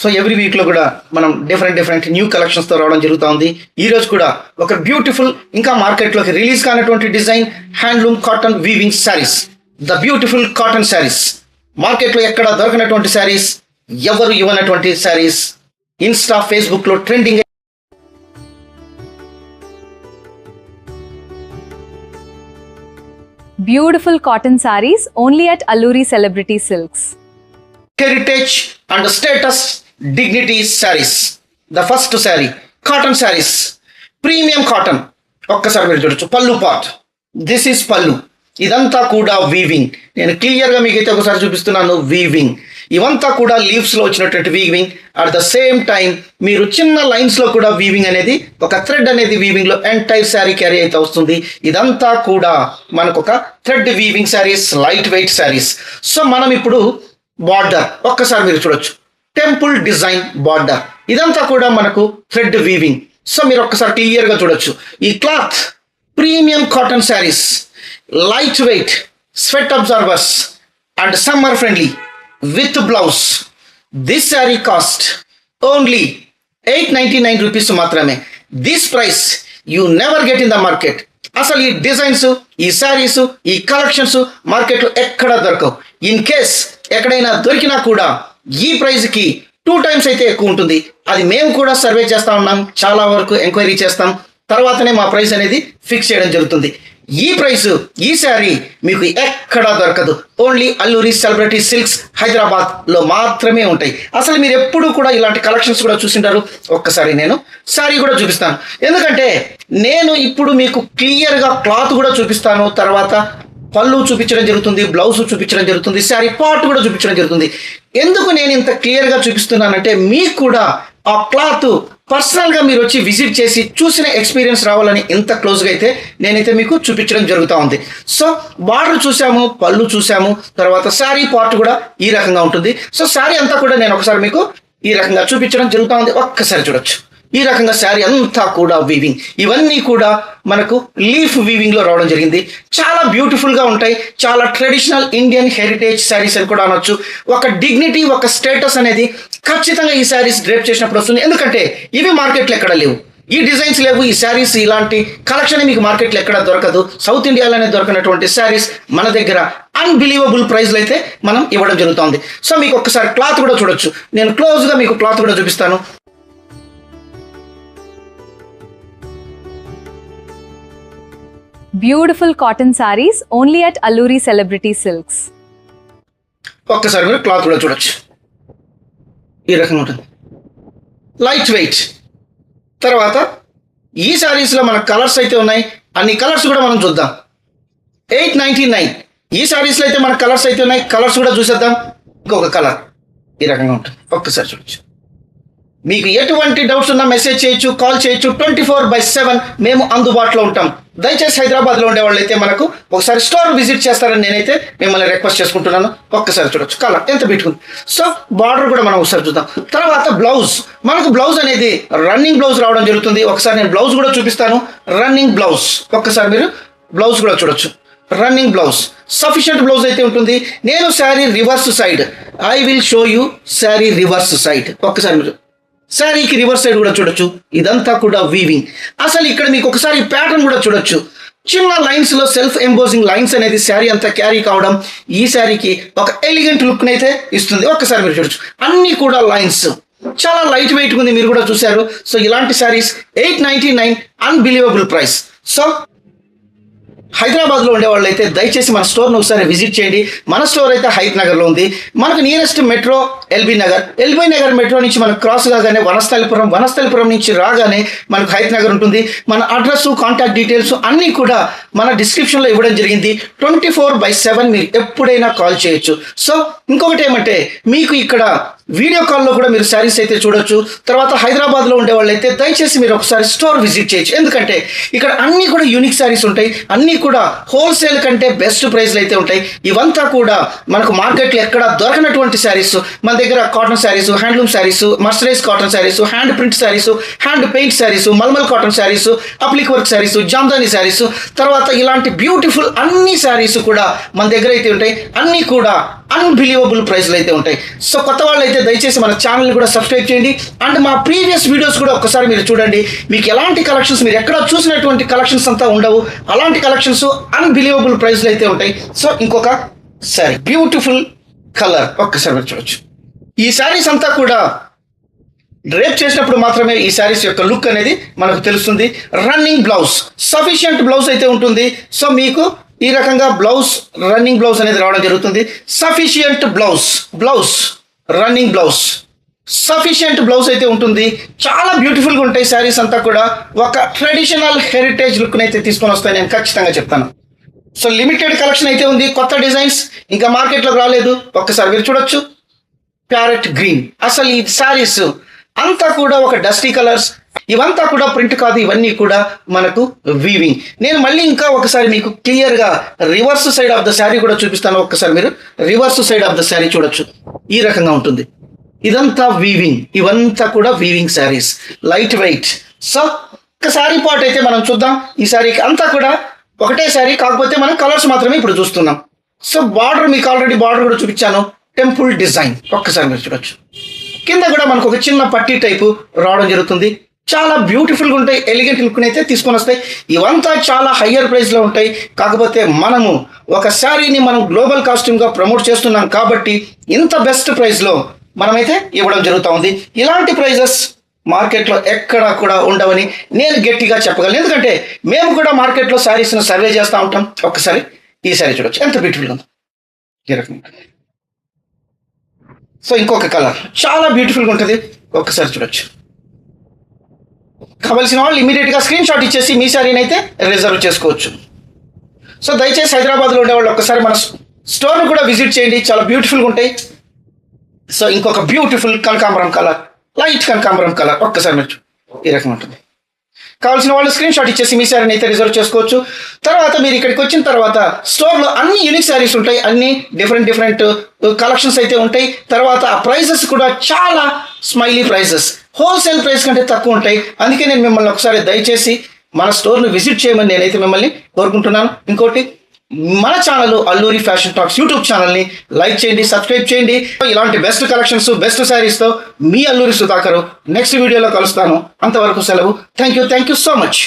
So every వీక్లో కూడా మనం డిఫరెంట్ న్యూ కలెక్షన్స్తో రావడం జరుగుతూ ఉంది. ఈరోజు కూడా ఒక బ్యూటిఫుల్ ఇంకా మార్కెట్లోకి రిలీజ్ కానటువంటి design handloom cotton weaving saris, the beautiful cotton saris, మార్కెట్లో ఎక్కడ దొరకనటువంటి శారీస్, ఎవరు ఇవ్వనటువంటి శారీస్, ఇన్స్టా ఫేస్బుక్లో trending. Beautiful cotton sarees only at Alluri Celebrity Silks. Heritage and status dignity sarees. The first saree, cotton sarees, premium cotton. ఒక్కసారి మీరు చూడొచ్చు పల్లు పార్ట్. దిస్ ఈస్ పల్లు. ఇదంతా కూడా వీవింగ్. నేను క్లియర్గా మీకైతే ఒకసారి చూపిస్తున్నాను. వీవింగ్ ఇవంతా కూడా లీవ్స్లో వచ్చినటువంటి weaving. At the same time మీరు చిన్న లైన్స్లో కూడా వీవింగ్ అనేది, ఒక థ్రెడ్ అనేది వీవింగ్లో ఎంటైర్ శారీ క్యారీ అయితే వస్తుంది. ఇదంతా కూడా మనకు ఒక thread weaving saris, light wait saris. So మనం ఇప్పుడు బార్డర్ ఒక్కసారి మీరు చూడొచ్చు, టెంపుల్ డిజైన్ బార్డర్. ఇదంతా కూడా మనకు థ్రెడ్ వీవింగ్. సో మీరు ఒక్కసారి క్లియర్గా చూడొచ్చు. ఈ cloth premium cotton saris, light weight, sweat absorbers and summer friendly with blouse. This sari cost only 899 rupees మాత్రమే. This price you never get in the market. అసలు ఈ డిజైన్స్, ఈ శారీస్, ఈ కలెక్షన్స్ మార్కెట్లో ఎక్కడా దొరకవు. ఇన్ కేస్ ఎక్కడైనా దొరికినా కూడా ఈ ప్రైస్కి 2 times అయితే ఎక్కువ ఉంటుంది. అది మేము కూడా సర్వే చేస్తూ ఉన్నాం, చాలా వరకు ఎంక్వైరీ చేస్తాం, తర్వాతనే మా ప్రైస్ అనేది ఫిక్స్ చేయడం జరుగుతుంది. ఈ ప్రైస్, ఈ శారీ మీకు ఎక్కడా దొరకదు. ఓన్లీ అల్లూరి సెలబ్రిటీ సిల్క్స్ హైదరాబాద్లో మాత్రమే ఉంటాయి. అసలు మీరు ఎప్పుడు కూడా ఇలాంటి కలెక్షన్స్ కూడా చూసింటారు. ఒక్కసారి నేను శారీ కూడా చూపిస్తాను, ఎందుకంటే నేను ఇప్పుడు మీకు క్లియర్గా క్లాత్ కూడా చూపిస్తాను, తర్వాత పళ్ళు చూపించడం జరుగుతుంది, బ్లౌజ్ చూపించడం జరుగుతుంది, శారీ పార్ట్ కూడా చూపించడం జరుగుతుంది. ఎందుకు నేను ఇంత క్లియర్గా చూపిస్తున్నానంటే మీకు కూడా ఆ క్లాత్ పర్సనల్గా మీరు వచ్చి విజిట్ చేసి చూసిన ఎక్స్పీరియన్స్ రావాలని ఇంత క్లోజ్గా అయితే నేనైతే మీకు చూపించడం జరుగుతూ ఉంది. సో బార్డర్ చూసాము, పళ్ళు చూసాము, తర్వాత శారీ పార్ట్ కూడా ఈ రకంగా ఉంటుంది. సో శారీ అంతా కూడా నేను ఒకసారి మీకు ఈ రకంగా చూపించడం జరుగుతూ ఉంది. ఒక్కసారి చూడొచ్చు. ఈ రకంగా శారీ అంతా కూడా వీవింగ్. ఇవన్నీ కూడా మనకు లీఫ్ వీవింగ్లో రావడం జరిగింది. చాలా బ్యూటిఫుల్గా ఉంటాయి. చాలా ట్రెడిషనల్ ఇండియన్ హెరిటేజ్ శారీస్ అని కూడా అనొచ్చు. ఒక డిగ్నిటీ, ఒక స్టేటస్ అనేది ఖచ్చితంగా ఈ శారీస్ డ్రేప్ చేసినప్పుడు వస్తుంది. ఎందుకంటే ఇవి మార్కెట్లో ఎక్కడ లేవు, ఈ డిజైన్స్ లేవు, ఈ శారీస్, ఇలాంటి కలెక్షన్ మీకు మార్కెట్లో ఎక్కడ దొరకదు. సౌత్ ఇండియాలోనే దొరకనటువంటి శారీస్ మన దగ్గర అన్బిలీవబుల్ ప్రైస్లో అయితే మనం ఇవ్వడం జరుగుతుంది. సో మీకు ఒక్కసారి క్లాత్ కూడా చూడొచ్చు. నేను క్లోజ్గా మీకు క్లాత్ కూడా చూపిస్తాను. Beautiful cotton sarees only at Alluri Celebrity Silks. ఒక్కసారి మీరు క్లాత్ కూడా చూడొచ్చు. ఈ రకంగా ఉంటుంది, లైట్ వెయిట్. తర్వాత ఈ శారీస్లో మన కలర్స్ అయితే ఉన్నాయి. అన్ని కలర్స్ కూడా మనం చూద్దాం. 899 ఈ శారీస్లో అయితే మన కలర్స్ అయితే ఉన్నాయి. కలర్స్ కూడా చూసేద్దాం. ఇంకొక కలర్ ఈ రకంగా ఉంటుంది. ఒక్కసారి చూడొచ్చు. మీకు ఎటువంటి డౌట్స్ ఉన్నా మెసేజ్ చేయొచ్చు, కాల్ చేయొచ్చు. 24/7 మేము అందుబాటులో ఉంటాం. దయచేసి హైదరాబాద్లో ఉండే వాళ్ళైతే మనకు ఒకసారి స్టోర్ విజిట్ చేస్తారని నేనైతే మిమ్మల్ని రిక్వెస్ట్ చేసుకుంటున్నాను. ఒక్కసారి చూడొచ్చు కలర్ ఎంత బ్యూటిఫుల్. సో బార్డర్ కూడా మనం ఒకసారి చూద్దాం. తర్వాత బ్లౌజ్, మనకు బ్లౌజ్ అనేది రన్నింగ్ బ్లౌజ్ రావడం జరుగుతుంది. ఒకసారి నేను బ్లౌజ్ కూడా చూపిస్తాను. రన్నింగ్ బ్లౌజ్, ఒక్కసారి మీరు బ్లౌజ్ కూడా చూడొచ్చు. రన్నింగ్ బ్లౌజ్, సఫిషియంట్ బ్లౌజ్ అయితే ఉంటుంది. నేను sari reverse side, I will show you sari reverse side. ఒక్కసారి మీరు శారీకి రివర్స్ సైడ్ కూడా చూడొచ్చు. ఇదంతా కూడా వీవింగ్. అసలు ఇక్కడ మీకు ఒకసారి ప్యాటర్న్ కూడా చూడొచ్చు. చిన్న లైన్స్లో సెల్ఫ్ ఎంబోజింగ్ లైన్స్ అనేది శారీ అంతా క్యారీ కావడం ఈ శారీకి ఒక ఎలిగెంట్ లుక్ని అయితే ఇస్తుంది. ఒక్కసారి మీరు చూడొచ్చు. అన్నీ కూడా లైన్స్, చాలా లైట్ వెయిట్ ఉంది. మీరు కూడా చూశారు. సో ఇలాంటి శారీస్ 899 అన్బిలీవబుల్ ప్రైస్. సో హైదరాబాద్లో ఉండే వాళ్ళు అయితే దయచేసి మన స్టోర్ను ఒకసారి విజిట్ చేయండి. మన స్టోర్ అయితే హైత్ నగర్లో ఉంది. మనకు nearest metro LB Nagar metro నుంచి మనకు క్రాస్ కాగానే వనస్థలిపురం నుంచి రాగానే మనకు హైత్ నగర్ ఉంటుంది. మన అడ్రస్, కాంటాక్ట్ డీటెయిల్స్ అన్నీ కూడా మన డిస్క్రిప్షన్లో ఇవ్వడం జరిగింది. 24/7 మీరు ఎప్పుడైనా కాల్ చేయొచ్చు. సో ఇంకొకటి ఏమంటే మీకు ఇక్కడ వీడియో కాల్లో కూడా మీరు శారీస్ అయితే చూడొచ్చు. తర్వాత హైదరాబాద్లో ఉండే వాళ్ళు అయితే దయచేసి మీరు ఒకసారి స్టోర్ విజిట్ చేయొచ్చు. ఎందుకంటే ఇక్కడ అన్నీ కూడా యూనిక్ శారీస్ ఉంటాయి. అన్నీ కూడా హోల్సేల్ కంటే బెస్ట్ ప్రైస్లు అయితే ఉంటాయి. ఇవంతా కూడా మనకు మార్కెట్లో ఎక్కడ దొరకనటువంటి శారీస్ మన దగ్గర. Cotton saris, handloom saris, mercerised cotton saris, hand print saris, hand paint saris, mulmul cotton saris, applique work saris, Jamdani saris, తర్వాత ఇలాంటి బ్యూటిఫుల్ అన్ని శారీస్ కూడా మన దగ్గర అయితే ఉంటాయి. అన్నీ కూడా అన్బిలీవబుల్ ప్రైస్లు అయితే ఉంటాయి. సో కొత్త వాళ్ళు అయితే దయచేసి మన ఛానల్ని కూడా సబ్స్క్రైబ్ చేయండి అండ్ మా ప్రీవియస్ వీడియోస్ కూడా ఒక్కసారి మీరు చూడండి. మీకు ఎలాంటి కలెక్షన్స్ మీరు ఎక్కడ చూసినటువంటి కలెక్షన్స్ అంతా ఉండవు, అలాంటి కలెక్షన్స్ అన్బిలీవబుల్ ప్రైస్లు అయితే ఉంటాయి. సో ఇంకొక శారీ బ్యూటిఫుల్ కలర్ ఒక్కసారి మీరు చూడొచ్చు. ఈ శారీస్ అంతా కూడా డ్రేప్ చేసినప్పుడు మాత్రమే ఈ శారీస్ యొక్క లుక్ అనేది మనకు తెలుస్తుంది. రన్నింగ్ బ్లౌజ్, సఫిషియంట్ బ్లౌజ్ అయితే ఉంటుంది. సో మీకు ఈ రకంగా బ్లౌజ్, రన్నింగ్ బ్లౌజ్ అనేది రావడం జరుగుతుంది. Sufficient blouse running blouse, sufficient blouse అయితే ఉంటుంది. చాలా బ్యూటిఫుల్గా ఉంటాయి శారీస్ అంతా కూడా. ఒక ట్రెడిషనల్ హెరిటేజ్ లుక్ని అయితే తీసుకొని వస్తాయి, నేను ఖచ్చితంగా చెప్తాను. సో లిమిటెడ్ కలెక్షన్ అయితే ఉంది, కొత్త డిజైన్స్ ఇంకా మార్కెట్లోకి రాలేదు. ఒక్కసారి మీరు చూడొచ్చు. ప్యారెట్ గ్రీన్, అసలు ఈ శారీస్ అంతా కూడా ఒక డస్టీ కలర్స్, ఇవంతా కూడా ప్రింట్ కాదు, ఇవన్నీ కూడా మనకు వీవింగ్. నేను మళ్ళీ ఇంకా ఒకసారి మీకు క్లియర్గా reverse side of the sari కూడా చూపిస్తాను. ఒక్కసారి మీరు reverse side of the sari చూడొచ్చు. ఈ రకంగా ఉంటుంది. ఇదంతా వీవింగ్, ఇవంతా కూడా weaving saris, light wait. So ఒక శారీ పార్ట్ అయితే మనం చూద్దాం. ఈ శారీకి అంతా కూడా ఒకటే శారీ, కాకపోతే మనం కలర్స్ మాత్రమే ఇప్పుడు చూస్తున్నాం. సో బార్డర్ మీకు ఆల్రెడీ బార్డర్ కూడా చూపించాను. టెంపుల్ డిజైన్ ఒక్కసారి మీరు చూడొచ్చు. కింద కూడా మనకు ఒక చిన్న పట్టీ టైపు రావడం జరుగుతుంది. చాలా బ్యూటిఫుల్గా ఉంటాయి, ఎలిగెంట్ లుక్ని అయితే తీసుకొని వస్తాయి. ఇవంతా చాలా హయ్యర్ ప్రైస్లో ఉంటాయి. కాకపోతే మనము ఒక శారీని మనం గ్లోబల్ కాస్ట్యూమ్గా ప్రమోట్ చేస్తున్నాం కాబట్టి ఇంత బెస్ట్ ప్రైస్లో మనమైతే ఇవ్వడం జరుగుతూ ఉంది. ఇలాంటి ప్రైజెస్ మార్కెట్లో ఎక్కడా కూడా ఉండవని నేను గట్టిగా చెప్పగలను. ఎందుకంటే మేము కూడా మార్కెట్లో శారీస్ను సర్వే చేస్తూ ఉంటాం. ఒక్కసారి ఈ శారీ చూడొచ్చు, ఎంత బ్యూటిఫుల్గా ఉందో. ఈ రకంగా. సో ఇంకొక కలర్ చాలా బ్యూటిఫుల్గా ఉంటుంది. ఒక్కసారి చూడొచ్చు. కావాల్సిన వాళ్ళు ఇమీడియట్గా స్క్రీన్ షాట్ ఇచ్చేసి మీ శారీని అయితే రిజర్వ్ చేసుకోవచ్చు. సో దయచేసి హైదరాబాద్లో ఉండేవాళ్ళు ఒక్కసారి మన స్టోర్ను కూడా విజిట్ చేయండి, చాలా బ్యూటిఫుల్గా ఉంటాయి. సో ఇంకొక బ్యూటిఫుల్ కనకాంబరం కలర్, లైట్ కనకాంబరం కలర్ ఒక్కసారి మీరు ఈ రకం ఉంటుంది. కావాల్సిన వాళ్ళు స్క్రీన్ షాట్ ఇచ్చేసి మీ శారీని అయితే రిజర్వ్ చేసుకోవచ్చు. తర్వాత మీరు ఇక్కడికి వచ్చిన తర్వాత స్టోర్లో అన్ని యూనిక్ శారీస్ ఉంటాయి, అన్ని డిఫరెంట్ కలెక్షన్స్ అయితే ఉంటాయి. తర్వాత ఆ ప్రైజెస్ కూడా చాలా స్మైలీ ప్రైజెస్, హోల్సేల్ ప్రైస్ కంటే తక్కువ ఉంటాయి. అందుకే నేను మిమ్మల్ని ఒకసారి దయచేసి మన స్టోర్ను విజిట్ చేయమని నేనైతే మిమ్మల్ని కోరుకుంటున్నాను. ఇంకోటి, మన channel Alluri fashion talks YouTube ఛానల్ని లైక్ చేయండి, సబ్స్క్రైబ్ చేయండి. ఇలాంటి బెస్ట్ కలెక్షన్స్, బెస్ట్ శారీస్తో మీ అల్లూరి సుధాకర్ నెక్స్ట్ వీడియోలో కలుస్తాను. అంతవరకు సెలవు. Thank you so much.